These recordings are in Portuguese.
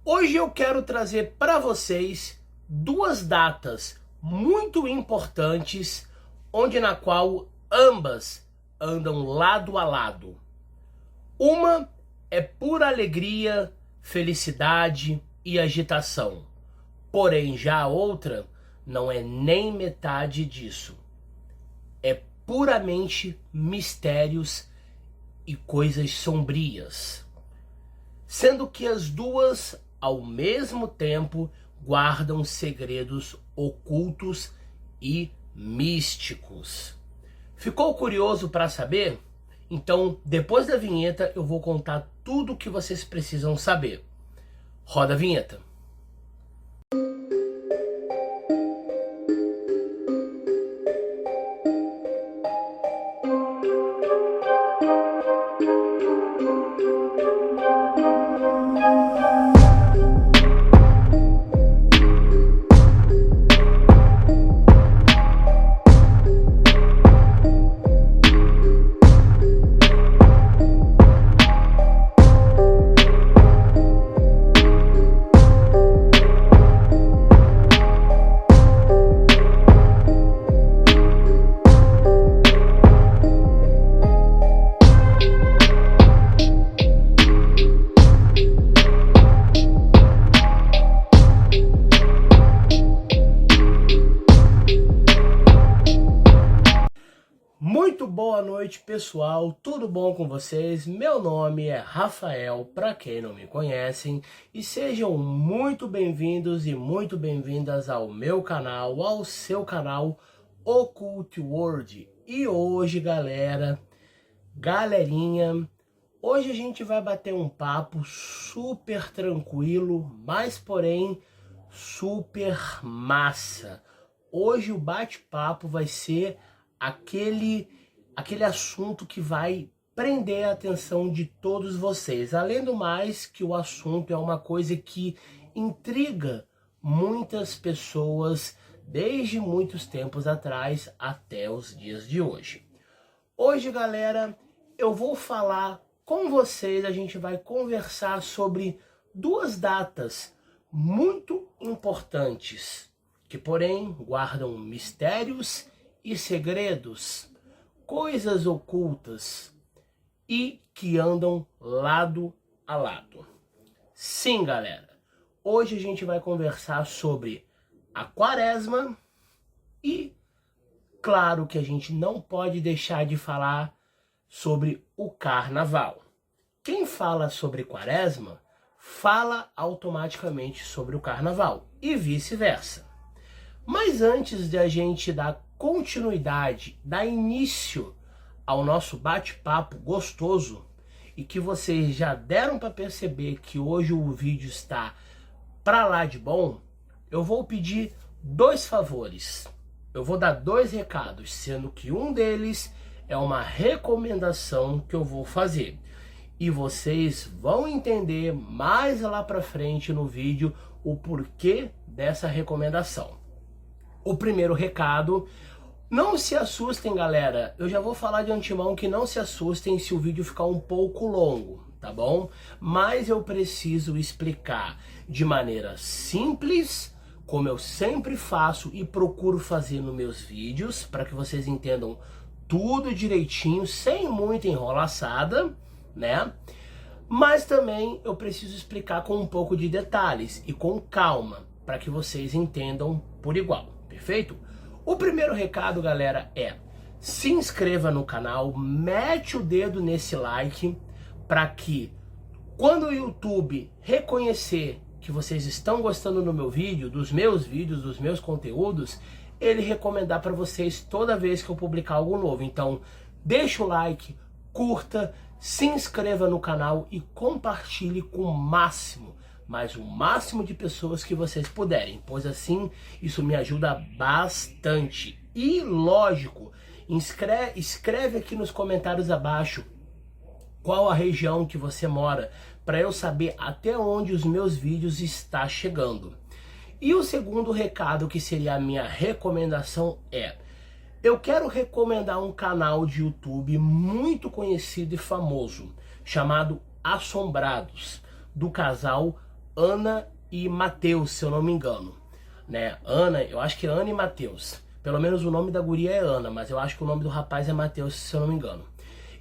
Hoje eu quero trazer para vocês duas datas muito importantes, onde na qual ambas andam lado a lado. Uma é pura alegria, felicidade e agitação. Porém, já a outra não é nem metade disso. É puramente mistérios e coisas sombrias. Sendo que as duas, ao mesmo tempo, guardam segredos ocultos e místicos. Ficou curioso para saber? Então, depois da vinheta, eu vou contar tudo o que vocês precisam saber. Roda a vinheta. Muito boa noite, pessoal, tudo bom com vocês? Meu nome é Rafael, para quem não me conhecem, e sejam muito bem-vindos e muito bem-vindas ao meu canal, ao seu canal Occult World. E hoje, galerinha, hoje a gente vai bater um papo super tranquilo, mas porém super massa. Hoje o bate-papo vai ser aquele assunto que vai prender a atenção de todos vocês. Além do mais, que o assunto é uma coisa que intriga muitas pessoas desde muitos tempos atrás até os dias de hoje. Hoje, galera, eu vou falar com vocês, a gente vai conversar sobre duas datas muito importantes, que porém guardam mistérios e segredos, coisas ocultas e que andam lado a lado. Sim, galera, hoje a gente vai conversar sobre a Quaresma e, claro que a gente não pode deixar de falar sobre o Carnaval. Quem fala sobre Quaresma, fala automaticamente sobre o Carnaval e vice-versa. Mas antes de a gente dar continuidade, dar início ao nosso bate-papo gostoso, e que vocês já deram para perceber que hoje o vídeo está pra lá de bom, eu vou pedir dois favores. Eu vou dar dois recados, sendo que um deles é uma recomendação que eu vou fazer. E vocês vão entender mais lá pra frente no vídeo o porquê dessa recomendação. O primeiro recado, não se assustem, galera, eu já vou falar de antemão que não se assustem se o vídeo ficar um pouco longo, tá bom? Mas eu preciso explicar de maneira simples, como eu sempre faço e procuro fazer nos meus vídeos, para que vocês entendam tudo direitinho, sem muita enrolaçada, né? Mas também eu preciso explicar com um pouco de detalhes e com calma, para que vocês entendam por igual. Perfeito? O primeiro recado, galera, é: se inscreva no canal, mete o dedo nesse like, para que quando o YouTube reconhecer que vocês estão gostando do meu vídeo, dos meus conteúdos, ele recomendar para vocês toda vez que eu publicar algo novo. Então, deixa o like, curta, se inscreva no canal e compartilhe com o máximo, mas o máximo de pessoas que vocês puderem, pois assim isso me ajuda bastante. E lógico, escreve aqui nos comentários abaixo qual a região que você mora, para eu saber até onde os meus vídeos estão chegando. E o segundo recado, que seria a minha recomendação, é: eu quero recomendar um canal de YouTube muito conhecido e famoso, chamado Assombrados, do casal Ana e Matheus, se eu não me engano, né? Ana, eu acho que é Ana e Matheus. Pelo menos o nome da guria é Ana, mas eu acho que o nome do rapaz é Matheus, se eu não me engano.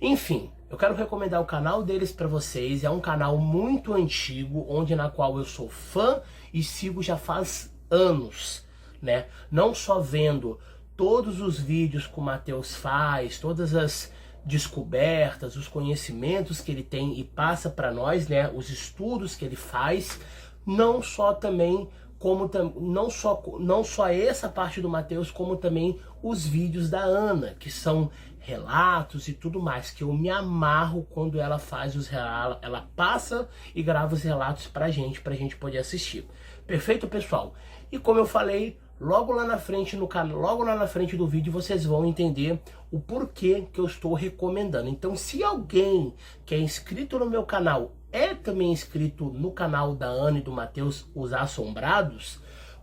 Enfim, eu quero recomendar o canal deles para vocês. É um canal muito antigo, na qual eu sou fã e sigo já faz anos, né? Não só vendo todos os vídeos que o Matheus faz, todas as descobertas, os conhecimentos que ele tem e passa para nós, né? Os estudos que ele faz, não só também como não só essa parte do Matheus, como também os vídeos da Ana, que são relatos e tudo mais, que eu me amarro quando ela faz os relatos, ela passa e grava os relatos pra gente poder assistir. Perfeito, pessoal? E como eu falei, logo lá na frente no canal, logo lá na frente do vídeo vocês vão entender o porquê que eu estou recomendando. Então, se alguém que é inscrito no meu canal é também inscrito no canal da Ana e do Matheus, os Assombrados,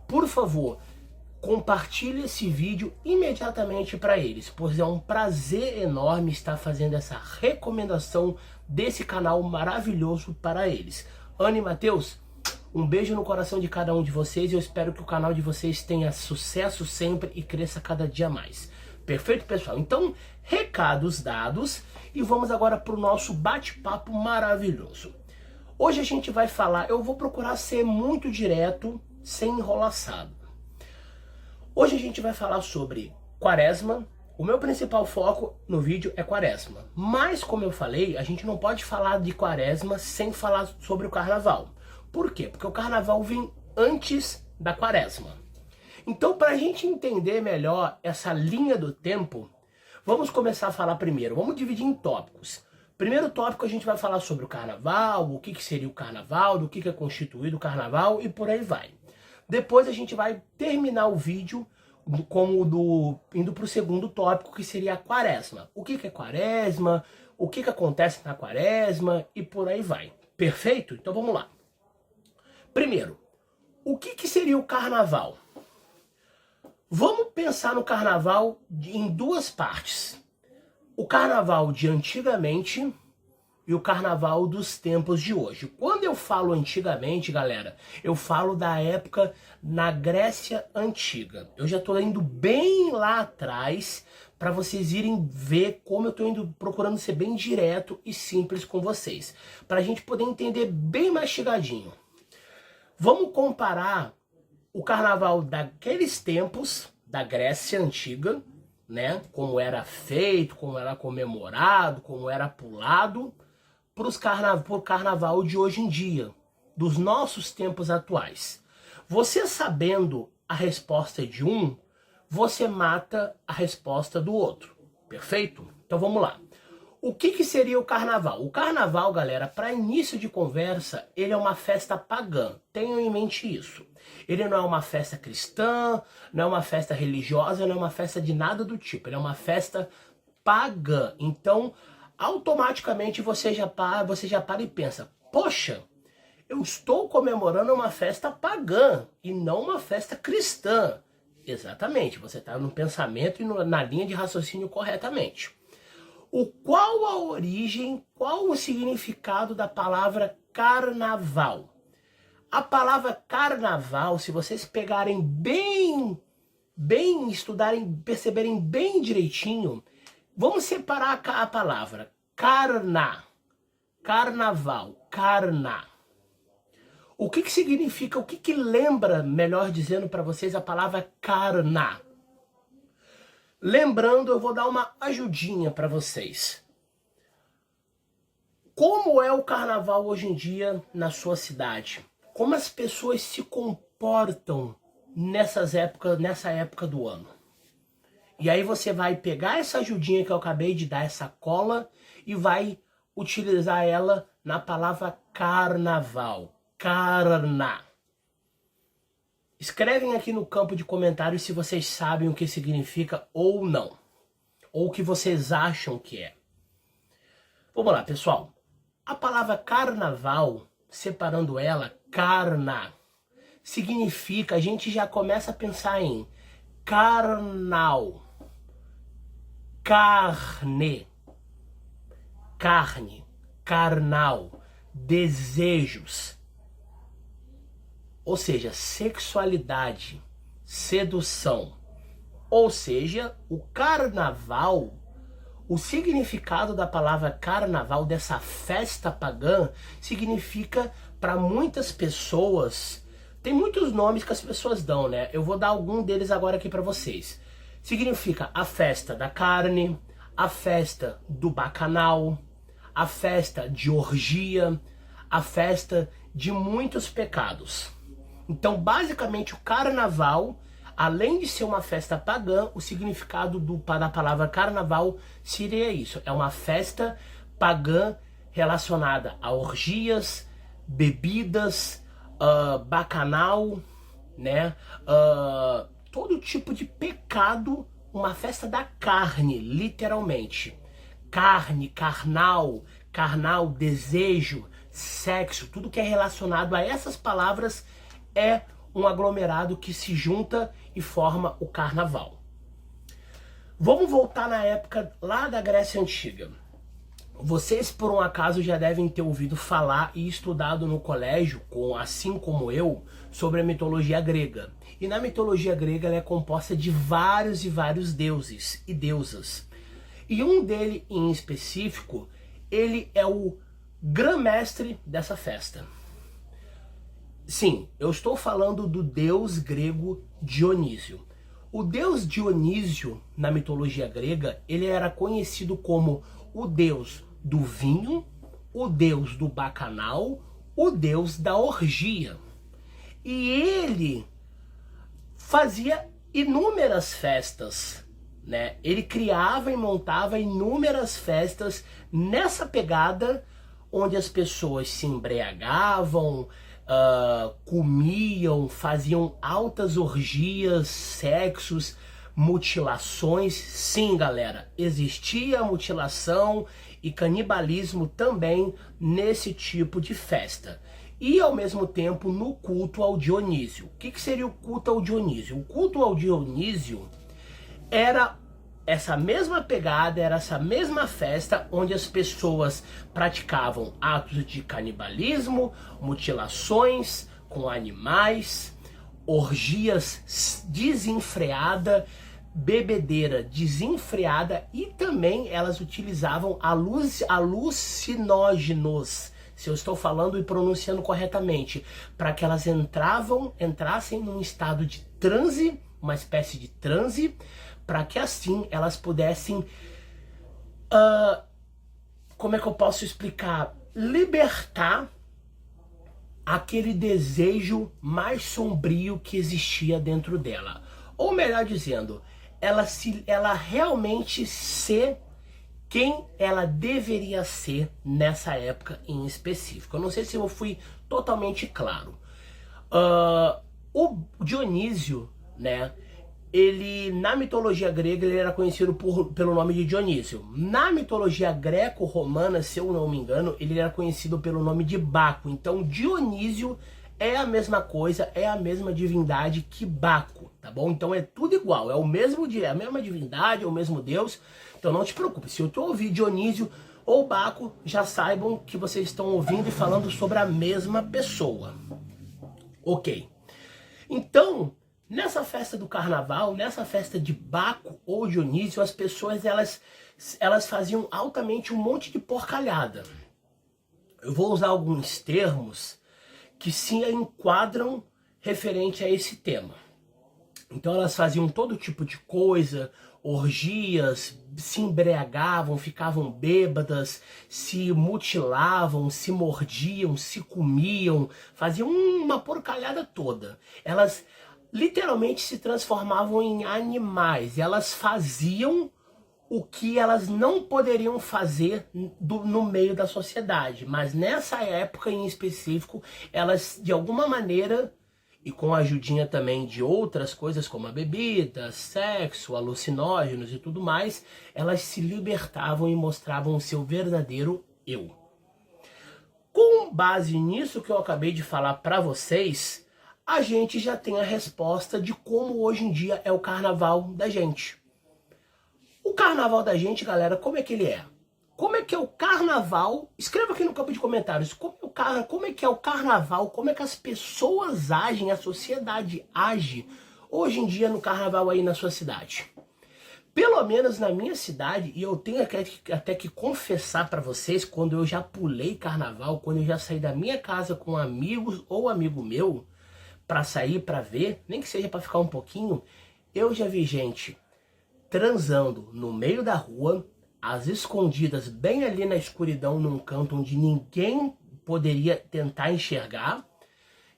por favor, compartilhe esse vídeo imediatamente para eles, pois é um prazer enorme estar fazendo essa recomendação desse canal maravilhoso para eles. Ana e Matheus, um beijo no coração de cada um de vocês e eu espero que o canal de vocês tenha sucesso sempre e cresça cada dia mais. Perfeito, pessoal? Então, recados dados e vamos agora para o nosso bate-papo maravilhoso. Hoje a gente vai falar, eu vou procurar ser muito direto, sem enrolaçado. Hoje a gente vai falar sobre Quaresma. O meu principal foco no vídeo é Quaresma. Mas, como eu falei, a gente não pode falar de Quaresma sem falar sobre o Carnaval. Por quê? Porque o Carnaval vem antes da Quaresma. Então, para a gente entender melhor essa linha do tempo, vamos começar a falar primeiro. Vamos dividir em tópicos. Primeiro tópico a gente vai falar sobre o Carnaval, o que seria o Carnaval, do que é constituído o Carnaval e por aí vai. Depois a gente vai terminar o vídeo indo para o segundo tópico, que seria a Quaresma. O que é Quaresma, o que acontece na Quaresma e por aí vai. Perfeito? Então vamos lá. Primeiro, o que seria o Carnaval? Vamos pensar no Carnaval em duas partes. O Carnaval de antigamente e o Carnaval dos tempos de hoje. Quando eu falo antigamente, galera, eu falo da época na Grécia Antiga. Eu já estou indo bem lá atrás para vocês irem ver como eu estou indo procurando ser bem direto e simples com vocês, para a gente poder entender bem mastigadinho. Vamos comparar o Carnaval daqueles tempos da Grécia Antiga, né? Como era feito, como era comemorado, como era pulado, pro Carnaval de hoje em dia, dos nossos tempos atuais. Você sabendo a resposta de um, você mata a resposta do outro. Perfeito? Então vamos lá. O que seria o Carnaval? O Carnaval, galera, para início de conversa, ele é uma festa pagã. Tenham em mente isso. Ele não é uma festa cristã, não é uma festa religiosa, não é uma festa de nada do tipo. Ele é uma festa pagã. Então, automaticamente você já para e pensa, poxa, eu estou comemorando uma festa pagã e não uma festa cristã. Exatamente, você está no pensamento e na linha de raciocínio corretamente. Qual a origem, qual o significado da palavra carnaval? A palavra carnaval, se vocês pegarem bem estudarem, perceberem bem direitinho, vamos separar a palavra carnaval, carna. O que significa, o que lembra, melhor dizendo para vocês, a palavra carna? Lembrando, eu vou dar uma ajudinha para vocês. Como é o carnaval hoje em dia na sua cidade? Como as pessoas se comportam nessa época do ano? E aí você vai pegar essa ajudinha que eu acabei de dar, essa cola, e vai utilizar ela na palavra carnaval. Carna. Escrevem aqui no campo de comentários se vocês sabem o que significa ou não. Ou o que vocês acham que é. Vamos lá, pessoal. A palavra carnaval, separando ela, carna, significa, a gente já começa a pensar em carnal, carne, carne, carnal, desejos. ou seja, sexualidade, sedução. Ou seja, o carnaval, o significado da palavra carnaval, dessa festa pagã, significa para muitas pessoas, tem muitos nomes que as pessoas dão, né? Eu vou dar algum deles agora aqui para vocês. Significa a festa da carne, a festa do bacanal, a festa de orgia, a festa de muitos pecados. Então, basicamente, o carnaval, além de ser uma festa pagã, o significado da palavra carnaval seria isso. É uma festa pagã relacionada a orgias, bebidas, bacanal, né? Todo tipo de pecado, uma festa da carne, literalmente. Carne, carnal, desejo, sexo, tudo que é relacionado a essas palavras é um aglomerado que se junta e forma o carnaval. Vamos voltar na época lá da Grécia Antiga. Vocês, por um acaso, já devem ter ouvido falar e estudado no colégio, assim como eu, sobre a mitologia grega. E na mitologia grega ela é composta de vários e vários deuses e deusas. E um dele em específico, ele é o grã-mestre dessa festa. Sim, eu estou falando do deus grego Dionísio. O deus Dionísio, na mitologia grega, ele era conhecido como o deus do vinho, o deus do bacanal, o deus da orgia. E ele fazia inúmeras festas, né? Ele criava e montava inúmeras festas nessa pegada onde as pessoas se embriagavam, comiam, faziam altas orgias, sexos, mutilações. Sim, galera, existia mutilação e canibalismo também nesse tipo de festa. E ao mesmo tempo no culto ao Dionísio. O que seria o culto ao Dionísio? O culto ao Dionísio era essa mesma pegada, era essa mesma festa onde as pessoas praticavam atos de canibalismo, mutilações com animais, orgias desenfreada, bebedeira desenfreada, e também elas utilizavam alucinógenos, se eu estou falando e pronunciando corretamente, para que elas entrassem num estado de transe, uma espécie de transe, para que assim elas pudessem, como é que eu posso explicar? Libertar aquele desejo mais sombrio que existia dentro dela. Ou melhor dizendo, ela realmente ser quem ela deveria ser nessa época em específico. Eu não sei se eu fui totalmente claro. O Dionísio, né? Ele, na mitologia grega, ele era conhecido pelo nome de Dionísio. Na mitologia greco-romana, se eu não me engano, ele era conhecido pelo nome de Baco. Então, Dionísio é a mesma coisa, é a mesma divindade que Baco, tá bom? Então é tudo igual, é o mesmo dia, é a mesma divindade, é o mesmo Deus. Então não te preocupe, se eu tô ouvindo Dionísio ou Baco, já saibam que vocês estão ouvindo e falando sobre a mesma pessoa. Ok. Então, nessa festa do carnaval, nessa festa de Baco ou Dionísio, as pessoas elas faziam altamente um monte de porcalhada. Eu vou usar alguns termos que se enquadram referente a esse tema. Então elas faziam todo tipo de coisa, orgias, se embriagavam, ficavam bêbadas, se mutilavam, se mordiam, se comiam, faziam uma porcalhada toda. Elas literalmente se transformavam em animais. Elas faziam o que elas não poderiam fazer no meio da sociedade. Mas nessa época em específico, elas de alguma maneira, e com a ajudinha também de outras coisas como a bebida, sexo, alucinógenos e tudo mais, elas se libertavam e mostravam o seu verdadeiro eu. Com base nisso que eu acabei de falar para vocês, a gente já tem a resposta de como hoje em dia é o carnaval da gente. O carnaval da gente, galera, como é que ele é? Como é que é o carnaval? Escreva aqui no campo de comentários, como é o como é que é o carnaval, como é que as pessoas agem, a sociedade age hoje em dia no carnaval aí na sua cidade. Pelo menos na minha cidade, e eu tenho até que confessar para vocês, quando eu já pulei carnaval, quando eu já saí da minha casa com amigos ou amigo meu, para sair, para ver, nem que seja para ficar um pouquinho, eu já vi gente transando no meio da rua, às escondidas, bem ali na escuridão, num canto onde ninguém poderia tentar enxergar.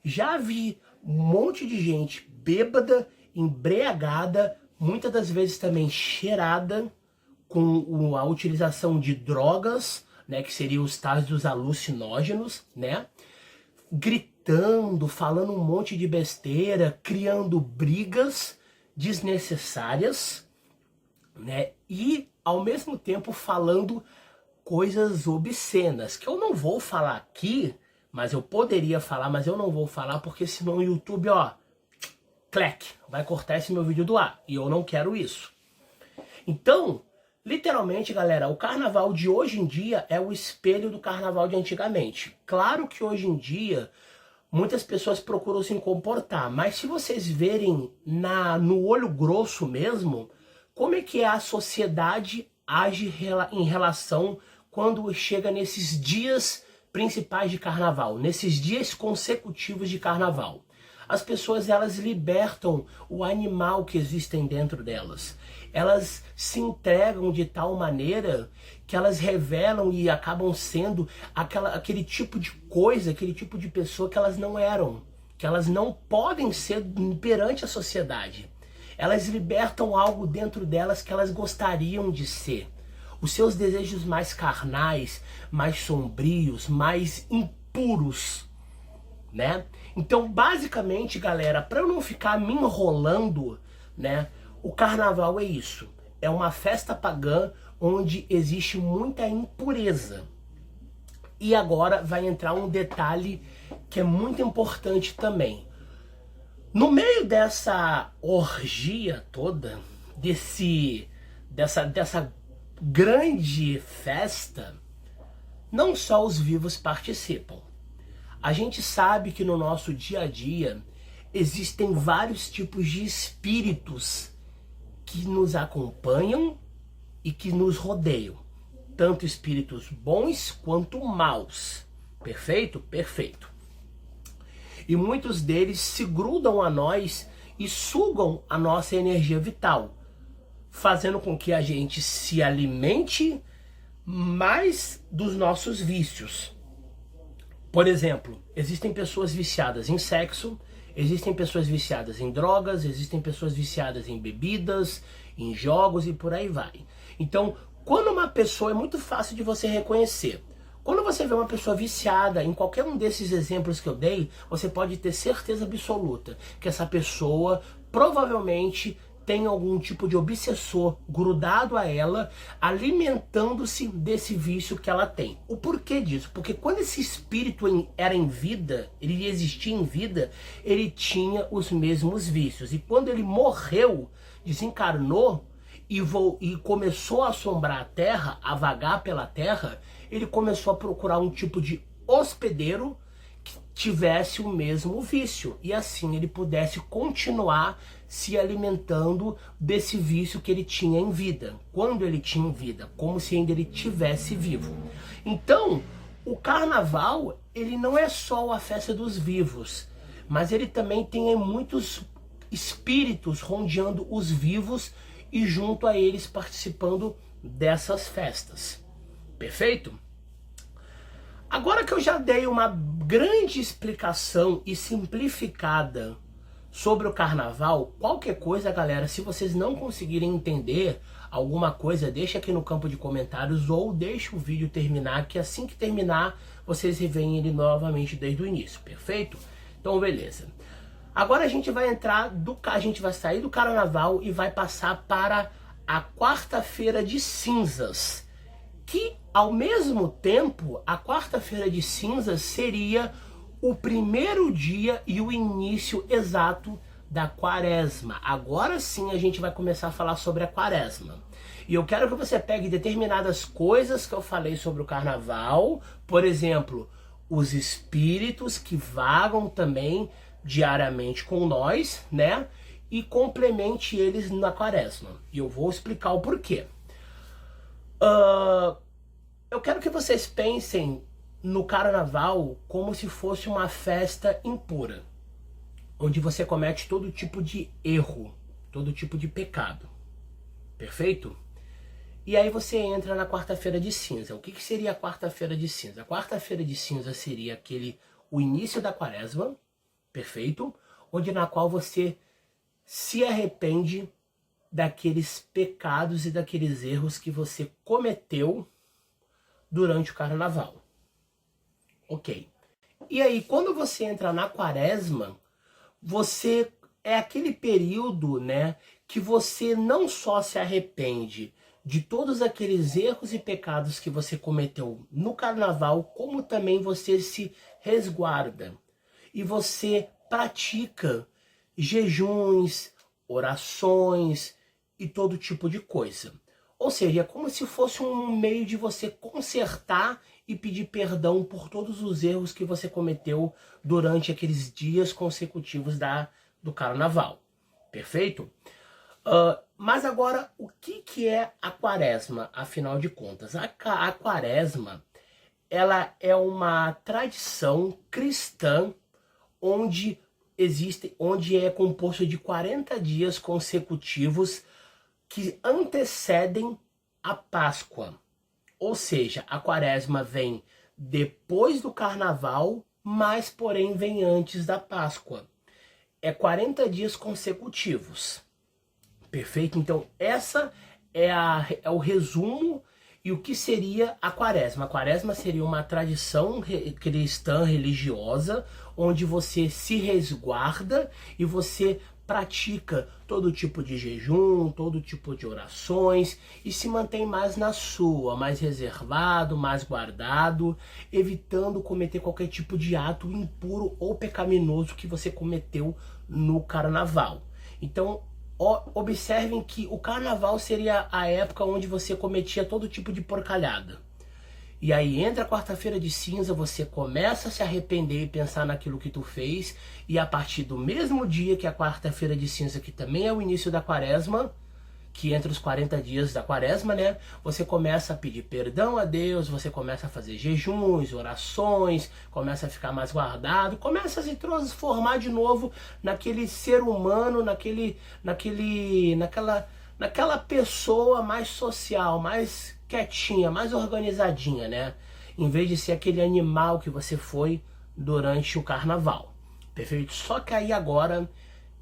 Já vi um monte de gente bêbada, embriagada, muitas das vezes também cheirada, com a utilização de drogas, né, que seriam os tais dos alucinógenos, né, gritando, falando um monte de besteira, criando brigas desnecessárias, né, e ao mesmo tempo falando coisas obscenas, que eu não vou falar aqui, mas eu poderia falar, mas eu não vou falar, porque senão o YouTube, ó, clec, vai cortar esse meu vídeo do ar, e eu não quero isso. Então, literalmente, galera, o carnaval de hoje em dia é o espelho do carnaval de antigamente. Claro que hoje em dia, muitas pessoas procuram se comportar, mas se vocês verem no olho grosso mesmo, como é que a sociedade age em relação quando chega nesses dias principais de carnaval, nesses dias consecutivos de carnaval. As pessoas, elas libertam o animal que existem dentro delas. Elas se entregam de tal maneira que elas revelam e acabam sendo aquele tipo de coisa, aquele tipo de pessoa que elas não eram, que elas não podem ser perante a sociedade. Elas libertam algo dentro delas que elas gostariam de ser. Os seus desejos mais carnais, mais sombrios, mais impuros, né? Então, basicamente, galera, para eu não ficar me enrolando, né, o carnaval é isso. É uma festa pagã onde existe muita impureza. E agora vai entrar um detalhe que é muito importante também. No meio dessa orgia toda, dessa grande festa, não só os vivos participam. A gente sabe que no nosso dia a dia existem vários tipos de espíritos que nos acompanham e que nos rodeiam. Tanto espíritos bons quanto maus. Perfeito? Perfeito. E muitos deles se grudam a nós e sugam a nossa energia vital, fazendo com que a gente se alimente mais dos nossos vícios. Por exemplo, existem pessoas viciadas em sexo, existem pessoas viciadas em drogas, existem pessoas viciadas em bebidas, em jogos e por aí vai. Então, quando uma pessoa, é muito fácil de você reconhecer. Quando você vê uma pessoa viciada em qualquer um desses exemplos que eu dei, você pode ter certeza absoluta que essa pessoa provavelmente tem algum tipo de obsessor grudado a ela, alimentando-se desse vício que ela tem. O porquê disso? Porque quando esse espírito era em vida, ele existia em vida, ele tinha os mesmos vícios. E quando ele morreu, desencarnou e começou a assombrar a Terra, a vagar pela Terra, ele começou a procurar um tipo de hospedeiro que tivesse o mesmo vício. E assim ele pudesse continuar se alimentando desse vício que ele tinha em vida. Quando ele tinha em vida, como se ainda ele tivesse vivo. Então, o carnaval, ele não é só a festa dos vivos, mas ele também tem muitos espíritos rondeando os vivos e junto a eles participando dessas festas. Perfeito? Agora que eu já dei uma grande explicação e simplificada sobre o carnaval, qualquer coisa, galera, se vocês não conseguirem entender alguma coisa, deixa aqui no campo de comentários ou deixa o vídeo terminar, que assim que terminar, vocês reveem ele novamente desde o início, perfeito? Então, beleza. Agora a gente vai sair do carnaval e vai passar para a quarta-feira de cinzas, que ao mesmo tempo, a quarta-feira de cinzas seria o primeiro dia e o início exato da quaresma. Agora sim a gente vai começar a falar sobre a quaresma. E eu quero que você pegue determinadas coisas que eu falei sobre o carnaval, por exemplo, os espíritos que vagam também diariamente com nós, né? E complemente eles na quaresma. E eu vou explicar o porquê. Eu quero que vocês pensem no carnaval como se fosse uma festa impura, onde você comete todo tipo de erro, todo tipo de pecado. Perfeito? E aí você entra na quarta-feira de cinza. O que seria a quarta-feira de cinza? A quarta-feira de cinza seria o início da quaresma, perfeito? Onde na qual você se arrepende daqueles pecados e daqueles erros que você cometeu durante o carnaval. Ok. E aí, quando você entra na quaresma, você é aquele período, né, que você não só se arrepende de todos aqueles erros e pecados que você cometeu no carnaval, como também você se resguarda e você pratica jejuns, orações e todo tipo de coisa. Ou seja, é como se fosse um meio de você consertar e pedir perdão por todos os erros que você cometeu durante aqueles dias consecutivos do carnaval. Perfeito? Mas agora, o que é a quaresma, afinal de contas? A quaresma, ela é uma tradição cristã onde é composto de 40 dias consecutivos que antecedem a Páscoa. Ou seja, a quaresma vem depois do carnaval, mas porém vem antes da Páscoa. É 40 dias consecutivos. Perfeito? Então, essa é o resumo e o que seria a quaresma. A quaresma seria uma tradição cristã religiosa, onde você se resguarda e você pratica todo tipo de jejum, todo tipo de orações e se mantém mais na sua, mais reservado, mais guardado, evitando cometer qualquer tipo de ato impuro ou pecaminoso que você cometeu no carnaval. Então, observem que o carnaval seria a época onde você cometia todo tipo de porcalhada. E aí entra a quarta-feira de cinza, você começa a se arrepender e pensar naquilo que tu fez, e a partir do mesmo dia que a quarta-feira de cinza, que também é o início da quaresma, que entra os 40 dias da quaresma, né? Você começa a pedir perdão a Deus, você começa a fazer jejuns, orações, começa a ficar mais guardado, começa a se transformar de novo naquele ser humano, naquela pessoa mais social, mais quietinha, mais organizadinha, né? Em vez de ser aquele animal que você foi durante o carnaval. Perfeito? Só que aí agora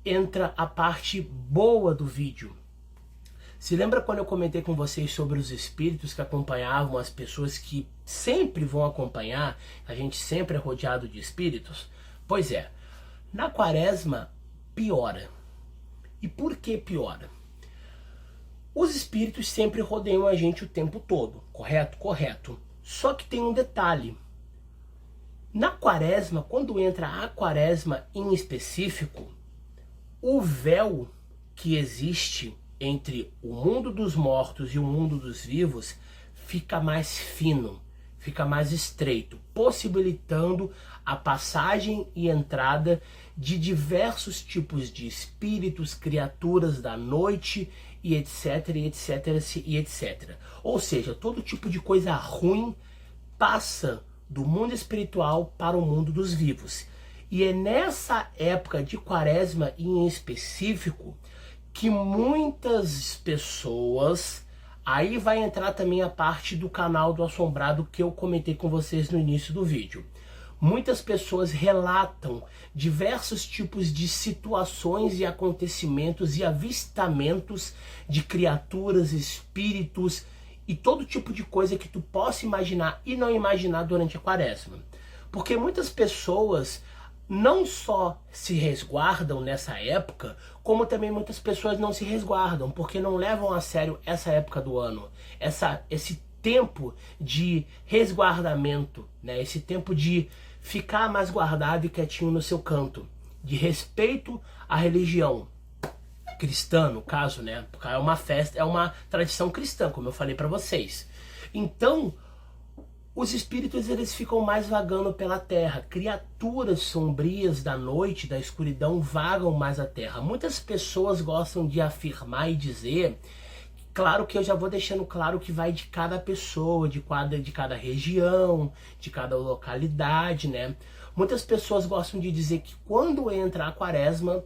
entra a parte boa do vídeo. Se lembra quando eu comentei com vocês sobre os espíritos que acompanhavam as pessoas que sempre vão acompanhar, a gente sempre é rodeado de espíritos? Pois é, na quaresma piora. E por que piora? Os espíritos sempre rodeiam a gente o tempo todo, correto? Correto. Só que tem um detalhe. Na quaresma, quando entra a quaresma em específico, o véu que existe entre o mundo dos mortos e o mundo dos vivos fica mais fino, fica mais estreito, possibilitando a passagem e entrada de diversos tipos de espíritos, criaturas da noite e etc, e etc, e etc. Ou seja, todo tipo de coisa ruim passa do mundo espiritual para o mundo dos vivos. E é nessa época de quaresma em específico que muitas pessoas, aí vai entrar também a parte do canal do Assombrado que eu comentei com vocês no início do vídeo. Muitas pessoas relatam diversos tipos de situações e acontecimentos e avistamentos de criaturas, espíritos e todo tipo de coisa que tu possa imaginar e não imaginar durante a quaresma. Porque muitas pessoas não só se resguardam nessa época, como também muitas pessoas não se resguardam, porque não levam a sério essa época do ano, esse tempo de resguardamento, né? Esse tempo de ficar mais guardado e quietinho no seu canto, de respeito à religião cristã, no caso, né? Porque é uma festa, é uma tradição cristã, como eu falei para vocês. Então, os espíritos eles ficam mais vagando pela terra. Criaturas sombrias da noite, da escuridão, vagam mais a terra. Muitas pessoas gostam de afirmar e dizer, claro que eu já vou deixando claro que vai de cada pessoa, de cada região, de cada localidade, né? Muitas pessoas gostam de dizer que quando entra a quaresma,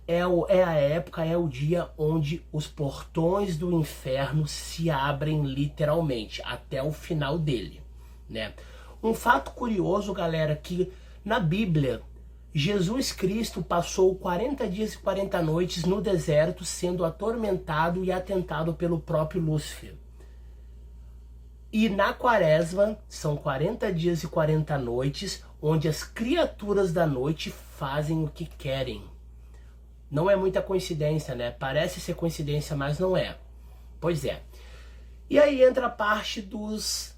é a época, é o dia onde os portões do inferno se abrem literalmente, até o final dele, né? Um fato curioso, galera, que na Bíblia, Jesus Cristo passou 40 dias e 40 noites no deserto, sendo atormentado e atentado pelo próprio Lúcifer. E na quaresma, são 40 dias e 40 noites, onde as criaturas da noite fazem o que querem. Não é muita coincidência, né? Parece ser coincidência, mas não é. Pois é. E aí entra a parte dos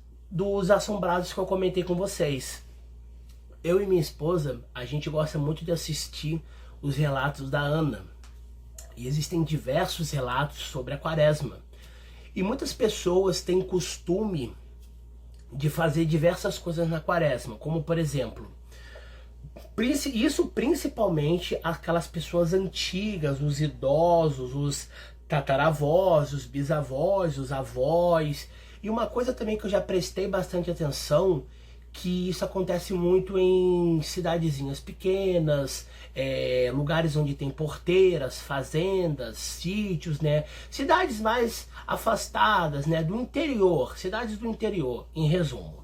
assombrados que eu comentei com vocês. Eu e minha esposa, a gente gosta muito de assistir os relatos da Ana. E existem diversos relatos sobre a quaresma. E muitas pessoas têm costume de fazer diversas coisas na quaresma, como por exemplo, isso principalmente aquelas pessoas antigas, os idosos, os tataravós, os bisavós, os avós. E uma coisa também que eu já prestei bastante atenção, que isso acontece muito em cidadezinhas pequenas, lugares onde tem porteiras, fazendas, sítios, né? Cidades mais afastadas, né? Do interior, cidades do interior, em resumo.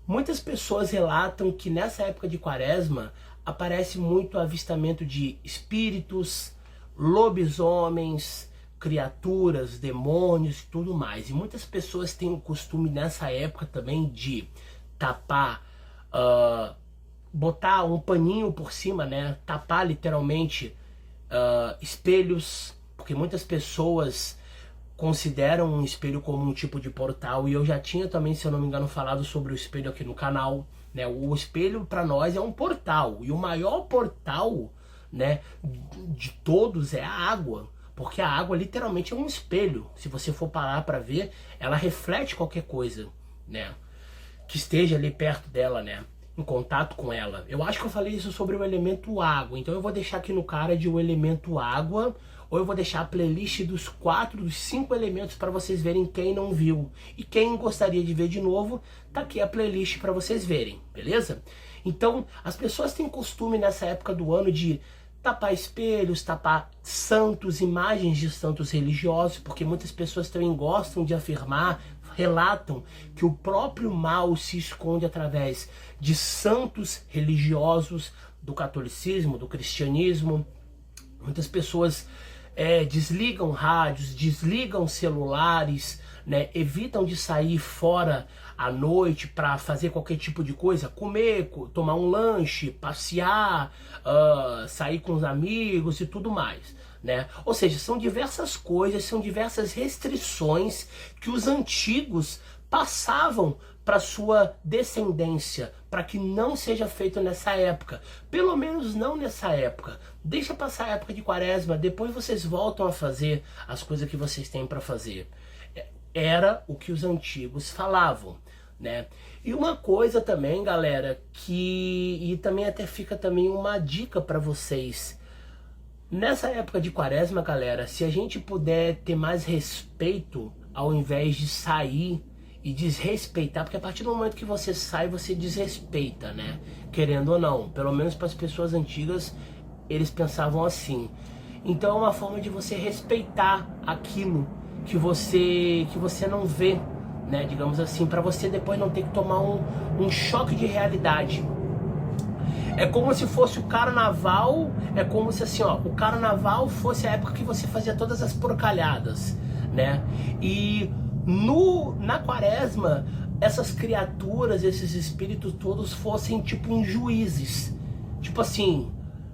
Muitas pessoas relatam que nessa época de quaresma aparece muito avistamento de espíritos, lobisomens, criaturas, demônios e tudo mais. E muitas pessoas têm o costume nessa época também de tapar, botar um paninho por cima, né? Tapar literalmente espelhos, porque muitas pessoas consideram um espelho como um tipo de portal, e eu já tinha também, se eu não me engano, falado sobre o espelho aqui no canal, né? O espelho para nós é um portal, e o maior portal, né, de todos é a água, porque a água literalmente é um espelho. Se você for parar para ver, ela reflete qualquer coisa, né, que esteja ali perto dela, né, em contato com ela. Eu acho que eu falei isso sobre o elemento água, então eu vou deixar aqui no card o elemento água, ou eu vou deixar a playlist dos 5 elementos para vocês verem quem não viu. E quem gostaria de ver de novo, tá aqui a playlist para vocês verem, beleza? Então, as pessoas têm costume nessa época do ano de tapar espelhos, tapar santos, imagens de santos religiosos, porque muitas pessoas também gostam de afirmar, relatam que o próprio mal se esconde através de santos religiosos do catolicismo, do cristianismo. Muitas pessoas desligam rádios, desligam celulares, né, evitam de sair fora à noite para fazer qualquer tipo de coisa, comer, tomar um lanche, passear, sair com os amigos e tudo mais, né? Ou seja, são diversas coisas, são diversas restrições que os antigos passavam para sua descendência, para que não seja feito nessa época. Pelo menos não nessa época. Deixa passar a época de quaresma, depois vocês voltam a fazer as coisas que vocês têm para fazer. Era o que os antigos falavam, né? E uma coisa também, galera, e também até fica também uma dica para vocês. Nessa época de quaresma, galera, se a gente puder ter mais respeito ao invés de sair e desrespeitar, porque a partir do momento que você sai, você desrespeita, né? Querendo ou não, pelo menos para as pessoas antigas, eles pensavam assim. Então é uma forma de você respeitar aquilo que você não vê, né? Digamos assim, para você depois não ter que tomar um choque de realidade. É como se fosse o carnaval, é como se assim, ó, o carnaval fosse a época que você fazia todas as porcalhadas, né? E na quaresma, essas criaturas, esses espíritos todos fossem tipo em juízes. Tipo assim,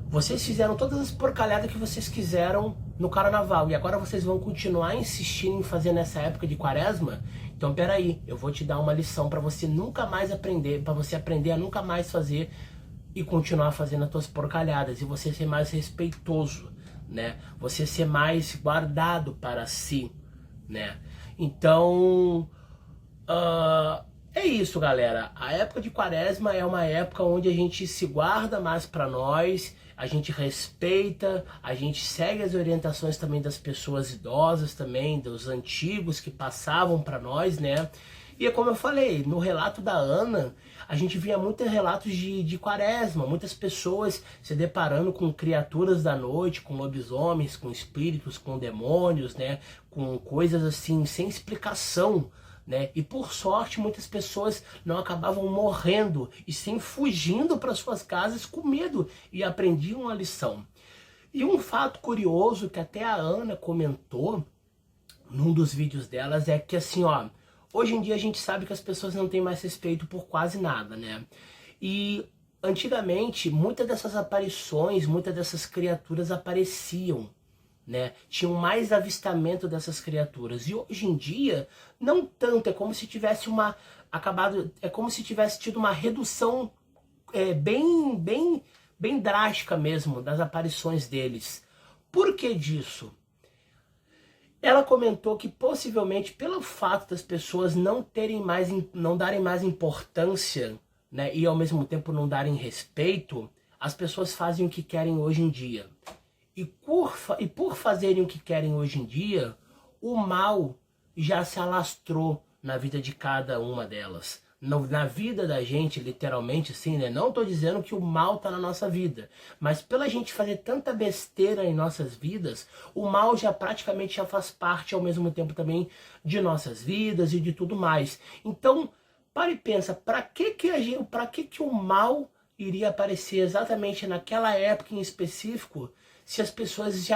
vocês fizeram todas as porcalhadas que vocês quiseram no carnaval e agora vocês vão continuar insistindo em fazer nessa época de quaresma? Então peraí, eu vou te dar uma lição para você nunca mais aprender, para você aprender a nunca mais fazer e continuar fazendo as suas porcalhadas, e você ser mais respeitoso, né? Você ser mais guardado para si, né? Então, é isso, galera. A época de Quaresma é uma época onde a gente se guarda mais para nós, a gente respeita, a gente segue as orientações também das pessoas idosas também, dos antigos que passavam para nós, né? E é como eu falei, no relato da Ana, a gente via muitos relatos de Quaresma, muitas pessoas se deparando com criaturas da noite, com lobisomens, com espíritos, com demônios, né? Com coisas assim, sem explicação, né? E por sorte muitas pessoas não acabavam morrendo e sim fugindo para suas casas com medo e aprendiam a lição. E um fato curioso que até a Ana comentou num dos vídeos delas é que assim, ó, hoje em dia a gente sabe que as pessoas não têm mais respeito por quase nada, né? E antigamente muitas dessas aparições, muitas dessas criaturas apareciam, né? Tinham mais avistamento dessas criaturas. E hoje em dia, não tanto, é como se tivesse é como se tivesse tido uma redução bem drástica mesmo das aparições deles. Por que disso? Ela comentou que possivelmente pelo fato das pessoas não darem mais importância, né, e ao mesmo tempo não darem respeito, as pessoas fazem o que querem hoje em dia. E por fazerem o que querem hoje em dia, o mal já se alastrou na vida de cada uma delas. Na vida da gente, literalmente, sim, né? Não estou dizendo que o mal está na nossa vida, mas pela gente fazer tanta besteira em nossas vidas, o mal já praticamente já faz parte ao mesmo tempo também de nossas vidas e de tudo mais. Então, para e pensa, para que o mal iria aparecer exatamente naquela época em específico, se as pessoas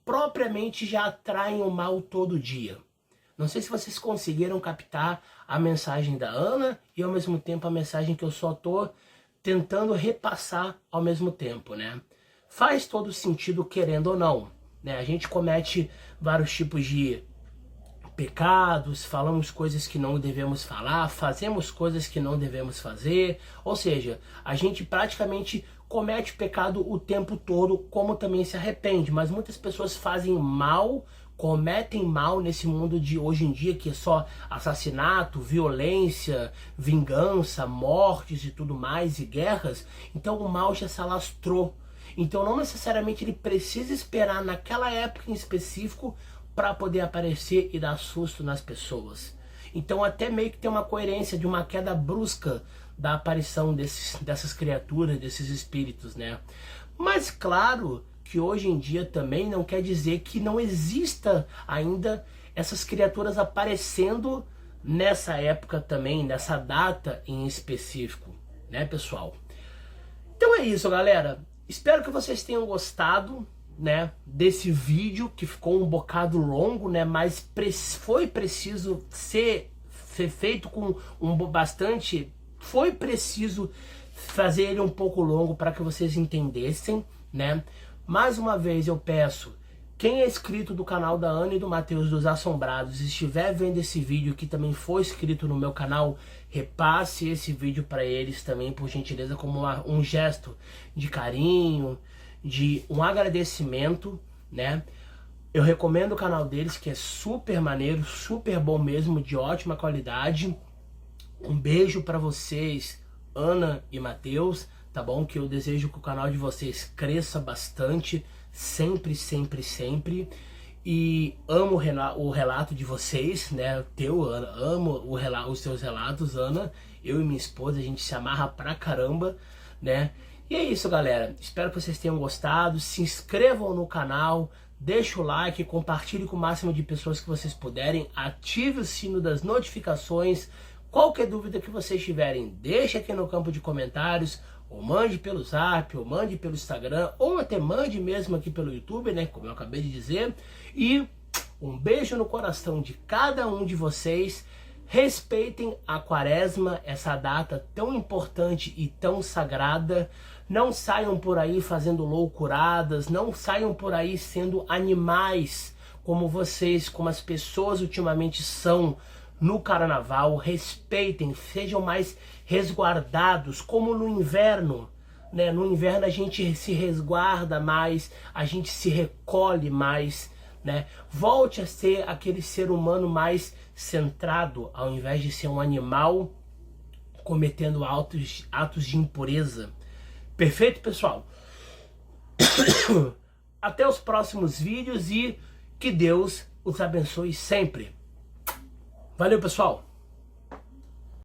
propriamente já atraem o mal todo dia? Não sei se vocês conseguiram captar a mensagem da Ana e ao mesmo tempo a mensagem que eu só tô tentando repassar ao mesmo tempo, né? Faz todo sentido querendo ou não, né? A gente comete vários tipos de pecados, falamos coisas que não devemos falar, fazemos coisas que não devemos fazer, ou seja, a gente praticamente comete pecado o tempo todo, como também se arrepende, mas muitas pessoas fazem mal, cometem mal nesse mundo de hoje em dia, que é só assassinato, violência, vingança, mortes e tudo mais, e guerras. Então o mal já se alastrou. Então não necessariamente ele precisa esperar naquela época em específico para poder aparecer e dar susto nas pessoas. Então até meio que tem uma coerência de uma queda brusca da aparição dessas criaturas, desses espíritos, né? Mas claro que hoje em dia também não quer dizer que não exista ainda essas criaturas aparecendo nessa época também, nessa data em específico, né, pessoal? Então é isso, galera. Espero que vocês tenham gostado, né, desse vídeo, que ficou um bocado longo, né, mas foi preciso ser feito com foi preciso fazer ele um pouco longo para que vocês entendessem, né? Mais uma vez eu peço, quem é inscrito do canal da Ana e do Matheus dos Assombrados, estiver vendo esse vídeo que também foi inscrito no meu canal, repasse esse vídeo para eles também, por gentileza, como um gesto de carinho, de um agradecimento, né? Eu recomendo o canal deles, que é super maneiro, super bom mesmo, de ótima qualidade. Um beijo para vocês, Ana e Matheus, tá bom? Que eu desejo que o canal de vocês cresça bastante, sempre, sempre, sempre. E amo o relato de vocês, né? Ana, amo os seus relatos, Ana. Eu e minha esposa, a gente se amarra pra caramba, né? E é isso, galera. Espero que vocês tenham gostado. Se inscrevam no canal, deixe o like, compartilhe com o máximo de pessoas que vocês puderem. Ative o sino das notificações. Qualquer dúvida que vocês tiverem, deixe aqui no campo de comentários, ou mande pelo Zap, ou mande pelo Instagram, ou até mande mesmo aqui pelo YouTube, né, como eu acabei de dizer. E um beijo no coração de cada um de vocês. Respeitem a Quaresma, essa data tão importante e tão sagrada. Não saiam por aí fazendo loucuradas, não saiam por aí sendo animais como vocês, como as pessoas ultimamente são no carnaval. Respeitem, sejam mais resguardados, como no inverno, né? No inverno a gente se resguarda mais, a gente se recolhe mais, né? Volte a ser aquele ser humano mais centrado, ao invés de ser um animal cometendo atos de impureza. Perfeito, pessoal? Até os próximos vídeos e que Deus os abençoe sempre. Valeu, pessoal!